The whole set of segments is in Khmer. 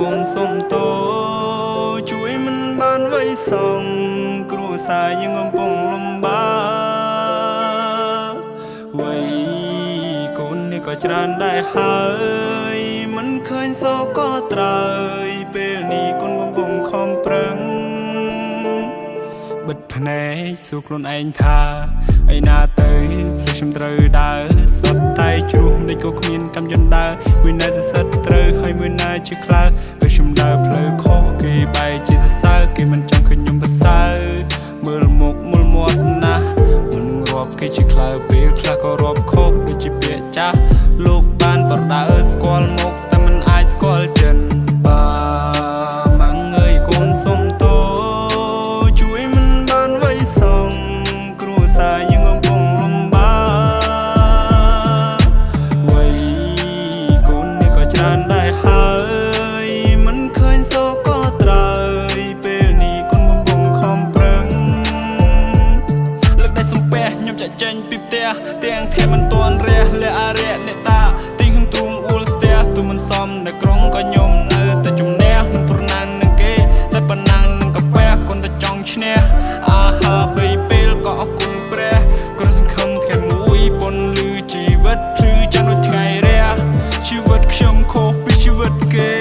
កូនសុំតោជួយមិនបានໄວសងគ្រួសារយើងកំពុងលំបាកវ័យកូននេះក៏ច្រើនដែរហើយមិនឃើញសោកក៏ត្រើយពេលនេះកូនកំពុងខំប្រឹងបិទភ្នែកសួរខ្លួនឯងថាឯណាទៅផ្លូវខ្ញុំត្រូវដើរសុទ្ធតែជ្រុះមិនក៏គ្មានកម្មយន្តដើរមួយណែសិទ្ធត្រូវហើយមួយណែជាខ្លៅពេលខ្ញុំដើរផ្លូវខុសគេបែរជាសរសើរគេមិនចង់ឃើញខ្ញុំប្រសើរមើលមុខមើលមាត់ណាស់មិនរាប់គេជាខ្លៅពេលខ្លះក៏រាប់ខុសដូចជាពាក្យចាស់លោកបានប្រដៅស្គាល់មុខតែមិនអាចស្គាល់ចិនបាម៉ាំងអើយកូនសុំតោជួយមិនបានໄວសងគ្រួសារយើងកំពុងលំបាកវ័យកូននេះក៏ច្រើនដែរហើយមិនឃើញសោកក៏ត្រើយពេលនេះកូនកំពុងខំប្រឹងលើកដៃសំពះខ្ញុំចាក់ចេញពីផ្ទះទាំងធាមិនទាន់រះលះអារៈអ្នកតាទីខ្ញុំទ្រូងអ៊ូលស្ទះទូមិនសមនៅក្រុងក៏ខ្ញុំនៅតែជំនះមិនប្រណាំងនឹងគេតែប៉ុណ្ណានឹងកាពះកូនតែចង់ឈ្នះអាហាបីពេលក៏អរគុណព្រះគ្រាន់សង្ឃឹមថ្ងៃមួយបុណ្យលឺជីវិតភ្លឺចាំដូចថ្ងៃរះជីវិតខ្ញុំខុសពីជីវិតគេ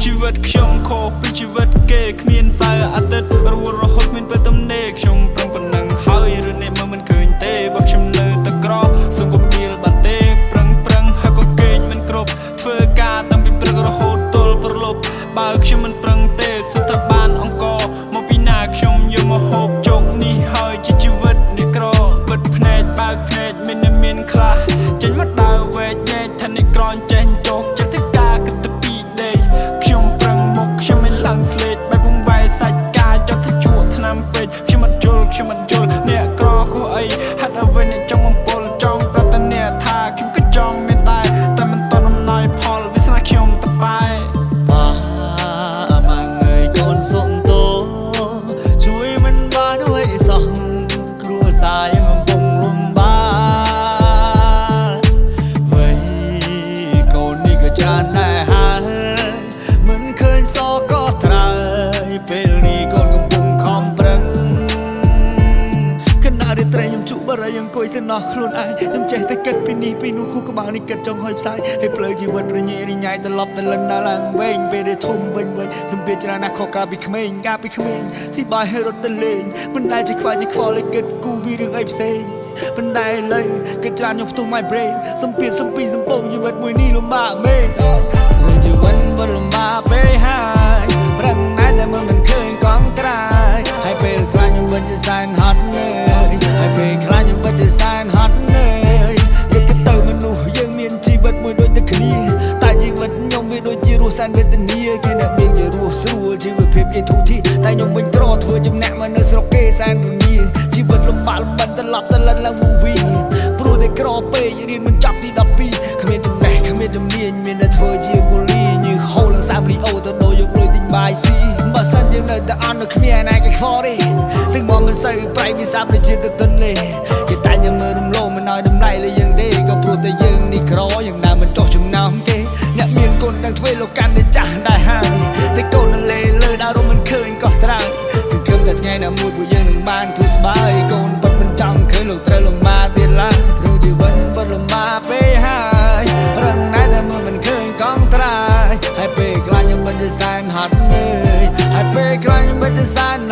ជីវិតខ្ញុំខុសពីជីវិតគេគ្មានសៅរ៍អាទិត្យរវល់រហូតគ្មានពេលទំនេរខ្ញុំប្រឹងប៉ុណ្ណឹងហើយរឿងនេះមើលមិនឃើញទេបើខ្ញុំនៅតែក្រសុំកុំពីលបាត់ទេប្រឹងហើយក៏គេងមិនគ្រប់ធ្វើការតាំងពីព្រឹករហូតទល់ព្រលប់បើខ្ញុំមិនប្រឹងទេសុទ្ធតែបានអង្គមកពីណាខ្ញុំយកមកហូបជោគនេះហើយជាជីវិតនេះក្របិទភ្នែកបើកភ្នែកមានខ្លះចេញមកដើរវែកញែកថានេះក្រនចេញចុះចិត្តការគិតទៅពីដេកខ្ញុំប្រឹងមុខខ្ញុំមិនឡើងស្លេកបែបវងវាយសាច់ការចត់ទៅជួក់ឆ្នាំពេកខ្ញុំមិនយល់អ្នកក្រគួរអីហាត់អ្វីអ្នកចង់បំពល់ចង់ប្រាប់តែអ្នកថាខ្ញុំក៏ចង់មានតែមិនតន់អំណោយផលវាស្នាខ្ញុំតែបែម៉ាងអើយកូនសុំតោជួយមិនបានไว้សោះគ្រួសារយើងកំពុងលំបាកវ័យកូននេះក៏ច្រើនដែរហើយមិនឃើញសោកក៏ត្រើយពេលនេះកូនកំពុងខំប្រឹងខណៈរាត្រីខ្ញុំជក់បារយអង្គុយសំណោះខ្លួនឯងខ្ញុំចេះតែគិតពីនេះពីនោះគូក្បាលនេះគិតចង់ហុយផ្សាយឲ្យផ្លូវជីវិតរញ៉េរញ៉ៃត្រឡប់ទៅលិនដល់ឡើងវែងពេលដែលធំវិញសម្ពាធច្រើនណាស់ខុសកាលពីក្មេងស៊ីបាយឲ្យរត់ទៅលេងមិនដែលជាខ្វល់ឲ្យគិតគូពីរឿងអីផ្សេងប៉ុន្តែឥឡូវគិតច្រើនខ្ញុំផ្ទុះ my brain សម្ពាធសំពីសំពងជីវិតមួយនេះលំបាកមែនរឿងជីវិតមិនលំបាកពេកហើយប្រឹងណាស់តែមិនឃើញកង់ត្រាយហើយពេលខ្លះខ្ញុំមិនជាសែនហត់នឿយហើយពេលខ្លះខ្ញុំមិនជាសែនហត់នឿយគិតទៅមនុស្សយើងមានជីវិតមួយដូចតែគ្នាតែជីវិតខ្ញុំវាដូចជារស់សែនវេទនាគេអ្នកមានគេរស់ស្រួលជីវភាពគេធូរធារតែខ្ញុំវិញក្រធ្វើចំណាក់មកនៅស្រុកគេសែនរងាជីវិតលំបាកត្រឡប់ទៅលិនឡើងវងវីព្រោះតែក្រពេករៀនមិនចប់ទី12គ្មានចំណេះគ្មានជំនាញមានតែធ្វើជាកូលីញើហូរឡើងសាបលីអូទៅដូរយកលុយទិញបាយស៊ីបើសិនយើងនៅតែអន់នៅគ្មានឯណាគេខ្វល់ទេទាំងមកមិនសូវប្រៃវិសាបដូចជាទឹកទន្លេគេតែញមើលរំលោភមិនឲ្យតម្លៃលើយើងទេក៏ព្រោះតែយើងនេះក្រយើងដើរមិនចុះចំណោមគេអ្នកមានកូនទាំងទ្វេលោកកាន់តែចាស់ដែរហើយតែកូននៅលេលើដើររំមិនឃើញក៏ត្រើយសង្ឃឹមតែថ្ងៃណាមួយពួកយើងនឹងបានធូរស្បើយកូនពិតមិនចង់ឃើញលោកត្រូវលំបាកទៀតឡើយរឿងជីវិតពិតលំបាកពេកហើយប្រឹងណាស់តែមិនឃើញកង់ត្រើយហើយពេលខ្លះខ្ញុំមិនជាសែនហត់នឿយហើយពេលខ្លះខ្ញុំមិនជាសែន